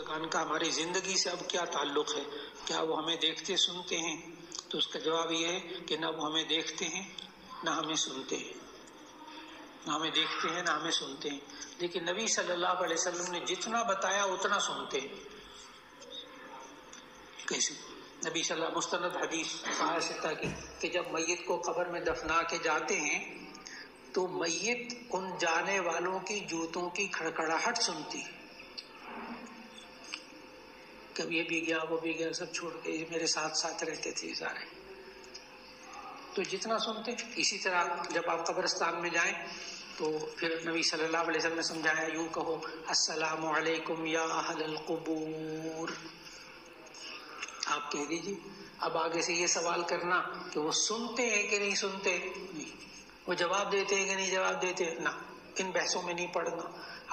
بزرگان کا ہماری زندگی سے اب کیا تعلق ہے؟ کیا وہ ہمیں دیکھتے سنتے ہیں؟ تو اس کا جواب یہ ہے کہ نہ وہ ہمیں دیکھتے ہیں نہ ہمیں سنتے ہیں، نہ ہمیں دیکھتے ہیں نہ ہمیں سنتے ہیں، لیکن نبی صلی اللہ علیہ وسلم نے جتنا بتایا اتنا سنتے ہیں۔ کیسے؟ نبی صلی اللہ مستند حدیث صحیح کی کہ جب میت کو قبر میں دفنا کے جاتے ہیں تو میت ان جانے والوں کی جوتوں کی کھڑکھڑاہٹ سنتی، کبھی یہ بھی گیا وہ بھی گیا، سب چھوڑ کے میرے ساتھ ساتھ رہتے تھے سارے، تو جتنا سنتے۔ اسی طرح جب آپ قبرستان میں جائیں تو پھر نبی صلی اللہ علیہ وسلم نے سمجھایا، یوں کہو السلام علیکم یا اہل القبور، آپ کہہ دیجیے۔ اب آگے سے یہ سوال کرنا کہ وہ سنتے ہیں کہ نہیں سنتے، نہیں، وہ جواب دیتے ہیں کہ نہیں جواب دیتے، نہ، ان بحثوں میں نہیں پڑھنا۔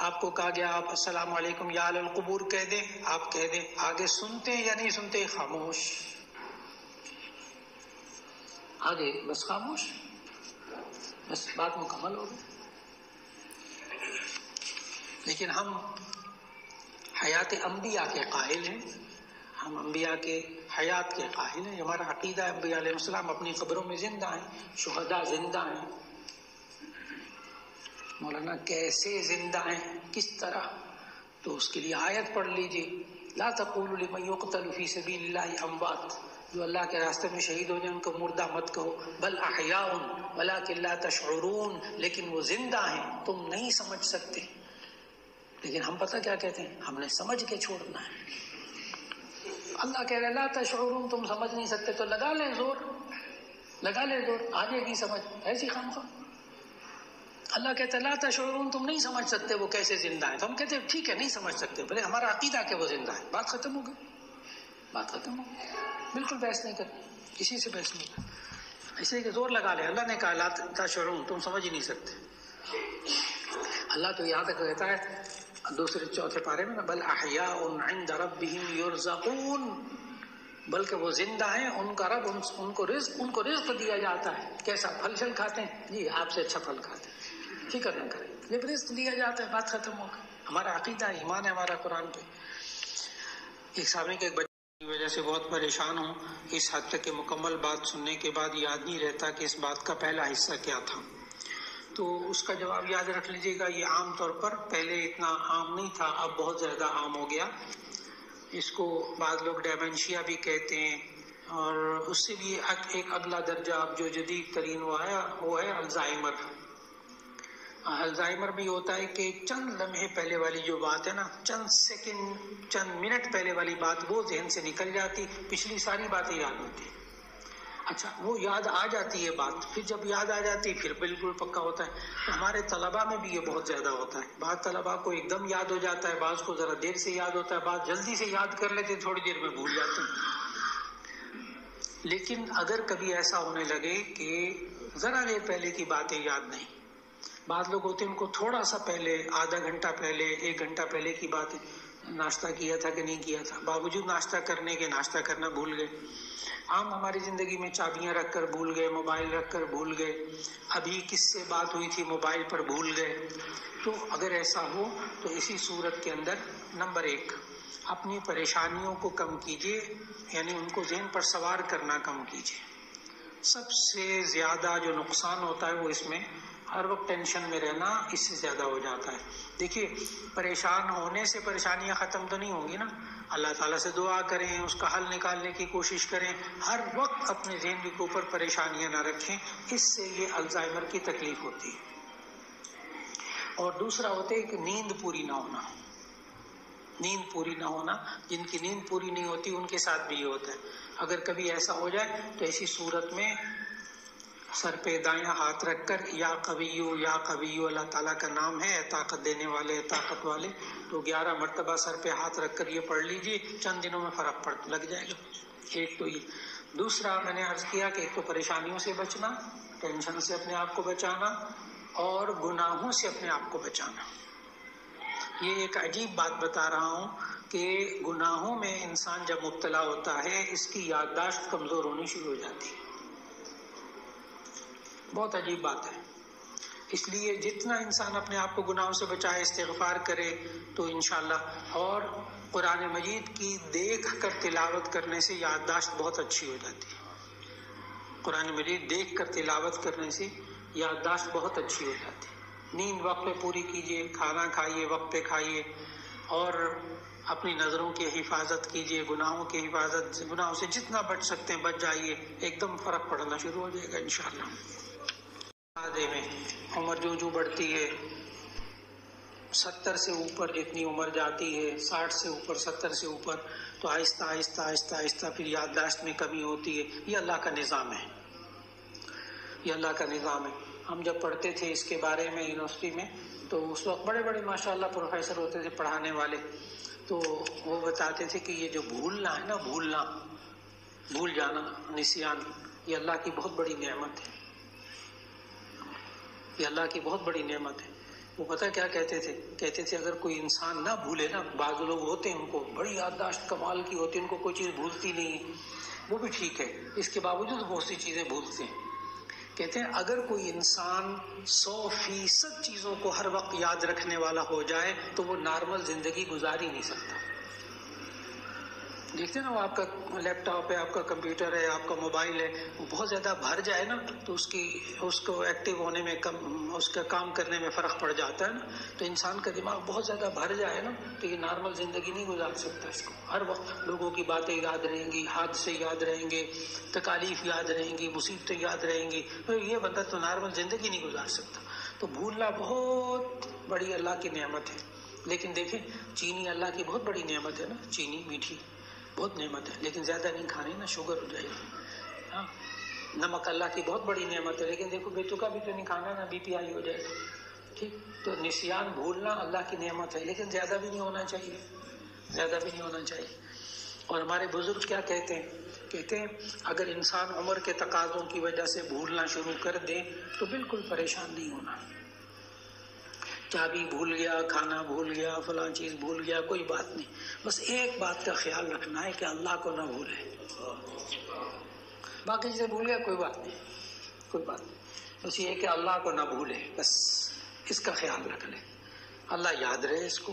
آپ کو کہا گیا آپ السلام علیکم یا اہل القبور کہہ دیں، آپ کہہ دیں، آگے سنتے ہیں یا نہیں سنتے، خاموش، آگے بس خاموش، بس بات مکمل ہو گئی۔ لیکن ہم حیات انبیاء کے قائل ہیں، ہم انبیاء کے حیات کے قائل ہیں، ہمارا عقیدہ ہے انبیاء علیہ السلام اپنی قبروں میں زندہ ہیں، شہداء زندہ ہیں۔ مولانا کیسے زندہ ہیں، کس طرح؟ تو اس کے لیے آیت پڑھ لیجیے، لا تقولوا لمن يقتل في سبيل الله اموات، جو اللہ کے راستے میں شہید ہو جائیں ان کو مردہ مت کہو، بل احیاء ولکن لا تشعرون، لیکن وہ زندہ ہیں تم نہیں سمجھ سکتے۔ لیکن ہم پتہ کیا کہتے ہیں، ہم نے سمجھ کے چھوڑنا ہے۔ اللہ کہہ رہے لا تشعرون، تم سمجھ نہیں سکتے تو لگا لے زور، لگا لے زور، آ جائے گی سمجھ، ایسی خامخواہ۔ اللہ کہتا ہے لا تشعرون، تم نہیں سمجھ سکتے وہ کیسے زندہ ہے، تو ہم کہتے ہیں ٹھیک ہے نہیں سمجھ سکتے، بھلے ہمارا عقیدہ کہ وہ زندہ ہے، بات ختم ہو گئی، بات ختم ہو گئی، بالکل بحث نہیں کرنی، کسی سے بحث نہیں کرنی، ایسے کہ زور لگا لے۔ اللہ نے کہا لا تشعرون، تم سمجھ ہی نہیں سکتے۔ اللہ تو یہاں تک کہتا ہے دوسرے چوتھے پارے میں، بل احیاء عند ربهم یرزقون، بلکہ وہ زندہ ہیں، ان کا رب ان کو رزق دیا جاتا ہے۔ کیسا؟ پھل شل کھاتے ہیں؟ جی آپ سے اچھا پھل کھاتے ہیں، فکر نہ کریں، جب رزق دیا جاتا ہے بات ختم ہو گئی۔ ہمارا عقیدہ ایمان ہے ہمارا قرآن پہ۔ ایک سامنے کے ایک بچے کی وجہ سے بہت پریشان ہوں، اس حد تک کہ مکمل بات سننے کے بعد یاد نہیں رہتا کہ اس بات کا پہلا حصہ کیا تھا، تو اس کا جواب یاد رکھ لیجیے گا۔ یہ عام طور پر پہلے اتنا عام نہیں تھا، اب بہت زیادہ عام ہو گیا۔ اس کو بعض لوگ ڈیمنشیا بھی کہتے ہیں، اور اس سے بھی ایک اگلا درجہ اب جو جدید ترین وہ ہے الزائمر۔ الزائمر بھی ہوتا ہے کہ چند لمحے پہلے والی جو بات ہے نا، چند سیکنڈ چند منٹ پہلے والی بات وہ ذہن سے نکل جاتی، پچھلی ساری باتیں یاد ہوتی۔ اچھا وہ یاد آ جاتی ہے بات، پھر جب یاد آ جاتی پھر بالکل پکا ہوتا ہے۔ تو ہمارے طلباء میں بھی یہ بہت زیادہ ہوتا ہے، بعض طلباء کو ایک دم یاد ہو جاتا ہے، بعض کو ذرا دیر سے یاد ہوتا ہے، بعض جلدی سے یاد کر لیتے تھوڑی دیر میں بھول جاتے ہیں۔ لیکن اگر کبھی ایسا ہونے لگے کہ ذرا دیر پہلے کی باتیں یاد نہیں، بعض لوگ ہوتے ہیں ان کو تھوڑا سا پہلے، آدھا گھنٹہ پہلے، ایک گھنٹہ پہلے کی باتیں، ناشتہ کیا تھا کہ نہیں کیا تھا، باوجود ناشتہ کرنے کے ناشتہ کرنا بھول گئے۔ عام ہماری زندگی میں چابیاں رکھ کر بھول گئے، موبائل رکھ کر بھول گئے، ابھی کس سے بات ہوئی تھی موبائل پر بھول گئے۔ تو اگر ایسا ہو تو اسی صورت کے اندر نمبر 1 اپنی پریشانیوں کو کم کیجیے، یعنی ان کو ذہن پر سوار کرنا کم کیجیے۔ سب سے زیادہ جو نقصان ہوتا ہے وہ اس میں ہر وقت ٹینشن میں رہنا، اس سے زیادہ ہو جاتا ہے۔ دیکھیے پریشان ہونے سے پریشانیاں ختم تو نہیں ہوں گی نا، اللہ تعالیٰ سے دعا کریں، اس کا حل نکالنے کی کوشش کریں، ہر وقت اپنے ذہن کے اوپر پریشانیاں نہ رکھیں، اس سے یہ الزائمر کی تکلیف ہوتی ہے۔ اور دوسرا ہوتا ہے کہ نیند پوری نہ ہونا، نیند پوری نہ ہونا، جن کی نیند پوری نہیں ہوتی ان کے ساتھ بھی یہ ہوتا ہے۔ اگر کبھی ایسا ہو جائے تو ایسی صورت میں سر پہ دایاں ہاتھ رکھ کر یا قویو اللہ تعالیٰ کا نام ہے، طاقت دینے والے، طاقت والے، تو 11 مرتبہ سر پہ ہاتھ رکھ کر یہ پڑھ لیجیے، چند دنوں میں فرق لگ جائے گا۔ ایک تو یہ، دوسرا میں نے عرض کیا کہ ایک تو پریشانیوں سے بچنا، ٹینشن سے اپنے آپ کو بچانا، اور گناہوں سے اپنے آپ کو بچانا۔ یہ ایک عجیب بات بتا رہا ہوں کہ گناہوں میں انسان جب مبتلا ہوتا ہے اس کی یادداشت کمزور ہونی شروع ہو جاتی ہے، بہت عجیب بات ہے۔ اس لیے جتنا انسان اپنے آپ کو گناہوں سے بچائے، استغفار کرے تو انشاءاللہ، اور قرآن مجید کی دیکھ کر تلاوت کرنے سے یادداشت بہت اچھی ہو جاتی ہے. قرآن مجید دیکھ کر تلاوت کرنے سے یادداشت بہت اچھی ہو جاتی ہے. نیند وقت پہ پوری کیجیے، کھانا کھائیے وقت پہ کھائیے، اور اپنی نظروں کی حفاظت کیجیے، گناہوں کی حفاظت، گناہوں سے جتنا بچ سکتے ہیں بچ جائیے، ایک دم فرق پڑنا شروع ہو جائے گا انشاءاللہ. آدھے میں عمر جو بڑھتی ہے، 70 سے اوپر جتنی عمر جاتی ہے، 60 سے اوپر، 70 سے اوپر، تو آہستہ آہستہ آہستہ آہستہ پھر یادداشت میں کمی ہوتی ہے. یہ اللہ کا نظام ہے، یہ اللہ کا نظام ہے. ہم جب پڑھتے تھے اس کے بارے میں یونیورسٹی میں، تو اس وقت بڑے بڑے ماشاءاللہ پروفیسر ہوتے تھے پڑھانے والے، تو وہ بتاتے تھے کہ یہ جو بھولنا ہے نا، بھول جانا، نسیان، یہ اللہ کی بہت بڑی نعمت ہے. یہ اللہ کی بہت بڑی نعمت ہے. وہ پتہ کیا کہتے تھے اگر کوئی انسان نہ بھولے نا، بعض لوگ ہوتے ہیں ان کو بڑی یادداشت کمال کی ہوتی ہے، ان کو کوئی چیز بھولتی نہیں، وہ بھی ٹھیک ہے، اس کے باوجود بہت سی چیزیں بھولتے ہیں. کہتے ہیں اگر کوئی انسان 100% چیزوں کو ہر وقت یاد رکھنے والا ہو جائے تو وہ نارمل زندگی گزار ہی نہیں سکتا. دیکھتے ہیں نا، وہ آپ کا لیپ ٹاپ ہے، آپ کا کمپیوٹر ہے، آپ کا موبائل ہے، وہ بہت زیادہ بھر جائے نا تو اس کو ایکٹیو ہونے میں اس کا کام کرنے میں فرق پڑ جاتا ہے نا. تو انسان کا دماغ بہت زیادہ بھر جائے نا تو یہ نارمل زندگی نہیں گزار سکتا. اس کو ہر وقت لوگوں کی باتیں یاد رہیں گی، حادثے یاد رہیں گے، تکالیف یاد رہیں گی، مصیبتیں یاد رہیں گی، تو یہ بندہ تو نارمل زندگی نہیں گزار سکتا. تو بھولنا بہت بڑی اللہ کی نعمت ہے. لیکن دیکھیں، چینی اللہ کی بہت بڑی نعمت ہے نا، چینی میٹھی بہت نعمت ہے، لیکن زیادہ نہیں کھانی نا، شوگر ہو جائے گی. ہاں، نمک اللہ کی بہت بڑی نعمت ہے، لیکن دیکھو بے تکا بھی تو نہیں کھانا نا، بی پی آئی ہو جائے گا. ٹھیک، تو نسیان بھولنا اللہ کی نعمت ہے، لیکن زیادہ بھی نہیں ہونا چاہیے، زیادہ بھی نہیں ہونا چاہیے. اور ہمارے بزرگ کیا کہتے ہیں اگر انسان عمر کے تقاضوں کی وجہ سے بھولنا شروع کر دے تو بالکل پریشان نہیں ہونا. چابی بھول گیا، کھانا بھول گیا، فلاں چیز بھول گیا، کوئی بات نہیں، بس ایک بات کا خیال رکھنا ہے کہ اللہ کو نہ بھولے. باقی چیزیں بھول گیا کوئی بات نہیں، کوئی بات نہیں، بس یہ کہ اللہ کو نہ بھولے، بس اس کا خیال رکھ لے. اللہ یاد رہے اس کو.